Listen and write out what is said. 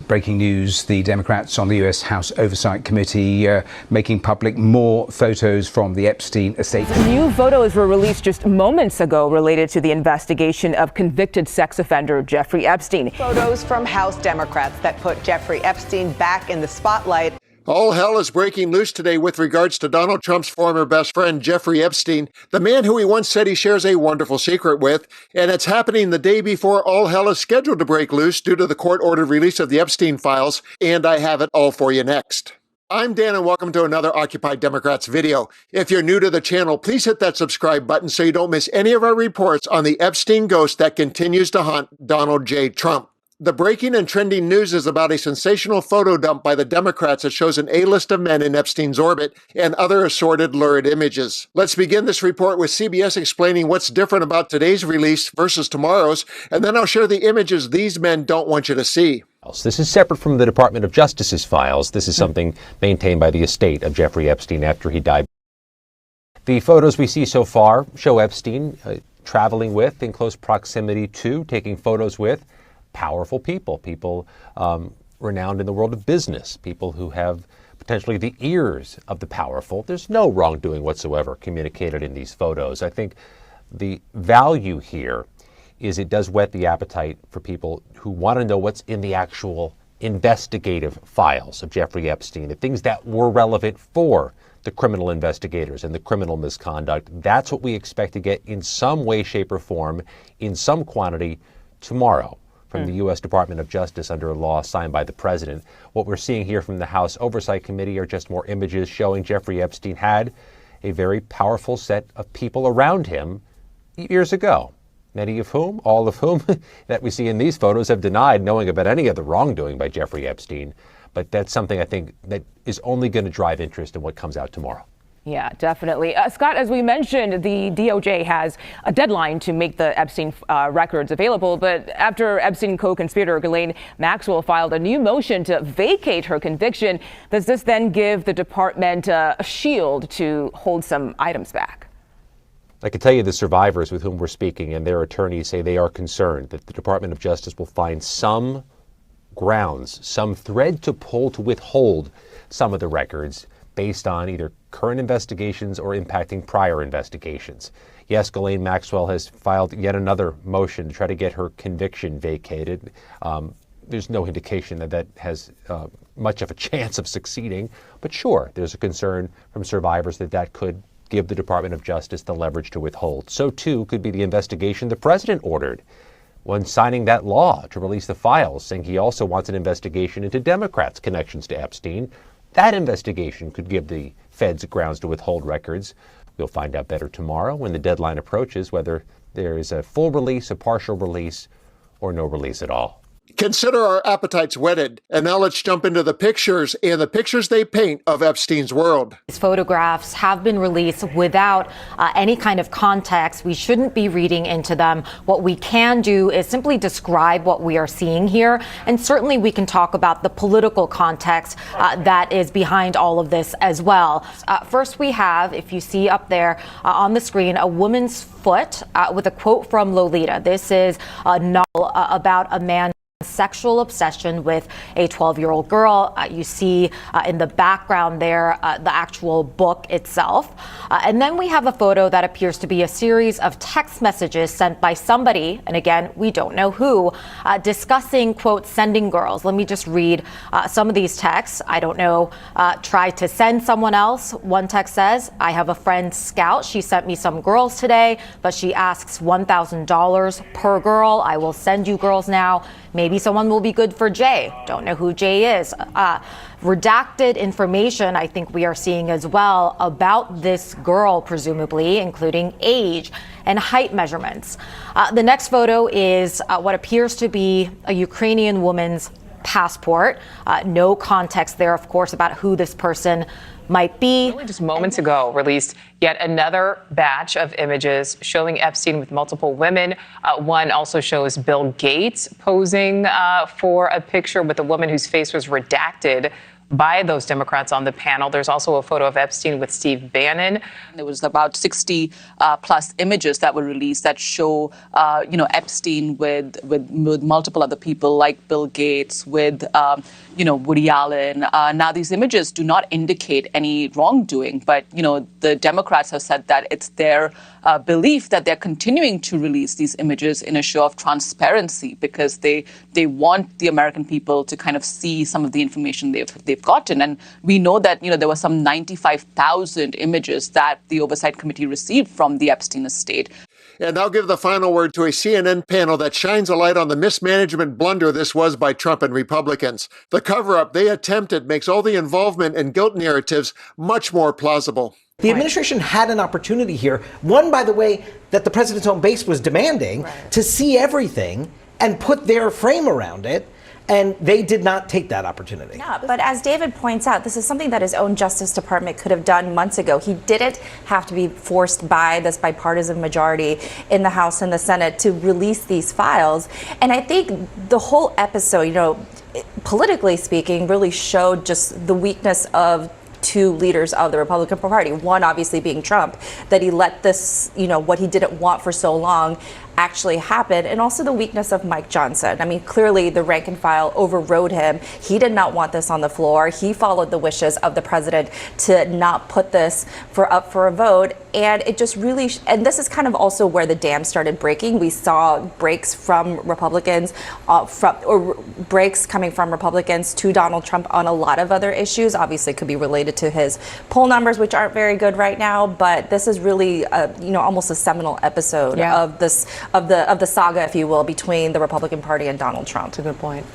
Breaking news, the Democrats on the U.S. House Oversight Committee making public more photos from the Epstein estate. New photos were released just moments ago related to the investigation of convicted sex offender Jeffrey Epstein. Photos from House Democrats that put Jeffrey Epstein back in the spotlight. All hell is breaking loose today with regards to Donald Trump's former best friend, Jeffrey Epstein, the man who he once said he shares a wonderful secret with. And it's happening the day before all hell is scheduled to break loose due to the court-ordered release of the Epstein files. And I have it all for you next. I'm Dan and welcome to another Occupy Democrats video. If you're new to the channel, please hit that subscribe button so you don't miss any of our reports on the Epstein ghost that continues to haunt Donald J. Trump. The breaking and trending news is about a sensational photo dump by the Democrats that shows an A-list of men in Epstein's orbit and other assorted lurid images. Let's begin this report with CBS explaining what's different about today's release versus tomorrow's, and then I'll share the images these men don't want you to see. This is separate from the Department of Justice's files. This is something maintained by the estate of Jeffrey Epstein after he died. The photos we see so far show Epstein traveling with, in close proximity to, taking photos with powerful people renowned in the world of business, people who have potentially the ears of the powerful. There's no wrongdoing whatsoever communicated in these photos. I think the value here is it does whet the appetite for people who want to know what's in the actual investigative files of Jeffrey Epstein, the things that were relevant for the criminal investigators and the criminal misconduct. That's what we expect to get in some way, shape, or form, in some quantity tomorrow from the U.S. Department of Justice under a law signed by the president. What we're seeing here from the House Oversight Committee are just more images showing Jeffrey Epstein had a very powerful set of people around him years ago. Many of whom, all of whom, that we see in these photos have denied knowing about any of the wrongdoing by Jeffrey Epstein. But that's something I think that is only going to drive interest in what comes out tomorrow. Yeah, definitely. Scott, as we mentioned, the DOJ has a deadline to make the Epstein records available. But after Epstein co-conspirator Ghislaine Maxwell filed a new motion to vacate her conviction, does this then give the department a shield to hold some items back? I can tell you the survivors with whom we're speaking and their attorneys say they are concerned that the Department of Justice will find some grounds, some thread to pull to withhold some of the records based on either current investigations or impacting prior investigations. Yes, Ghislaine Maxwell has filed yet another motion to try to get her conviction vacated. There's no indication that that has much of a chance of succeeding, but sure, there's a concern from survivors that that could give the Department of Justice the leverage to withhold. So too could be the investigation the president ordered when signing that law to release the files, saying he also wants an investigation into Democrats' connections to Epstein. That investigation could give the feds grounds to withhold records. We'll find out better tomorrow when the deadline approaches whether there is a full release, a partial release, or no release at all. Consider our appetites whetted, and now let's jump into the pictures and the pictures they paint of Epstein's world. These photographs have been released without any kind of context. We shouldn't be reading into them. What we can do is simply describe what we are seeing here, and certainly we can talk about the political context that is behind all of this as well. First, we have, if you see up there on the screen, a woman's foot with a quote from Lolita. This is a novel about a man sexual obsession with a 12-year-old girl. You see in the background there the actual book itself. And then we have a photo that appears to be a series of text messages sent by somebody, and again, we don't know who, discussing, quote, sending girls. Let me just read some of these texts. I don't know, try to send someone else. One text says, I have a friend, Scout. She sent me some girls today, but she asks $1,000 per girl. I will send you girls now. Maybe someone will be good for Jay. Don't know who Jay is. Redacted information, I think we are seeing as well about this girl, presumably, including age and height measurements. The next photo is what appears to be a Ukrainian woman's passport. No context there, of course, about who this person might be. Only just moments ago released yet another batch of images showing Epstein with multiple women. One also shows Bill Gates posing for a picture with a woman whose face was redacted. by those Democrats on the panel. There's also a photo of Epstein with Steve Bannon. There was about 60 plus images that were released that show, Epstein with multiple other people like Bill Gates, with, Woody Allen. Now, these images do not indicate any wrongdoing, but, the Democrats have said that it's their belief that they're continuing to release these images in a show of transparency because they want the American people to kind of see some of the information they've gotten. And we know that, there were some 95,000 images that the Oversight Committee received from the Epstein estate. And I'll give the final word to a CNN panel that shines a light on the mismanagement blunder this was by Trump and Republicans. The cover-up they attempted makes all the involvement and guilt narratives much more plausible. The administration had an opportunity here, one, by the way, that the president's own base was demanding, to see everything and put their frame around it. And they did not take that opportunity. Yeah, but as David points out, this is something that his own Justice Department could have done months ago. He didn't have to be forced by this bipartisan majority in the House and the Senate to release these files. And I think the whole episode, politically speaking, really showed just the weakness of two leaders of the Republican Party. One obviously being Trump, that he let this, what he didn't want for so long actually happen, and also the weakness of Mike Johnson. I mean, clearly the rank and file overrode him. He did not want this on the floor. He followed the wishes of the president to not put this up for a vote. And it just really, and this is kind of also where the dam started breaking. We saw breaks from Republicans, breaks coming from Republicans to Donald Trump on a lot of other issues. Obviously, it could be related to his poll numbers, which aren't very good right now. But this is really, almost a seminal episode of the saga, if you will, between the Republican Party and Donald Trump. That's a good point.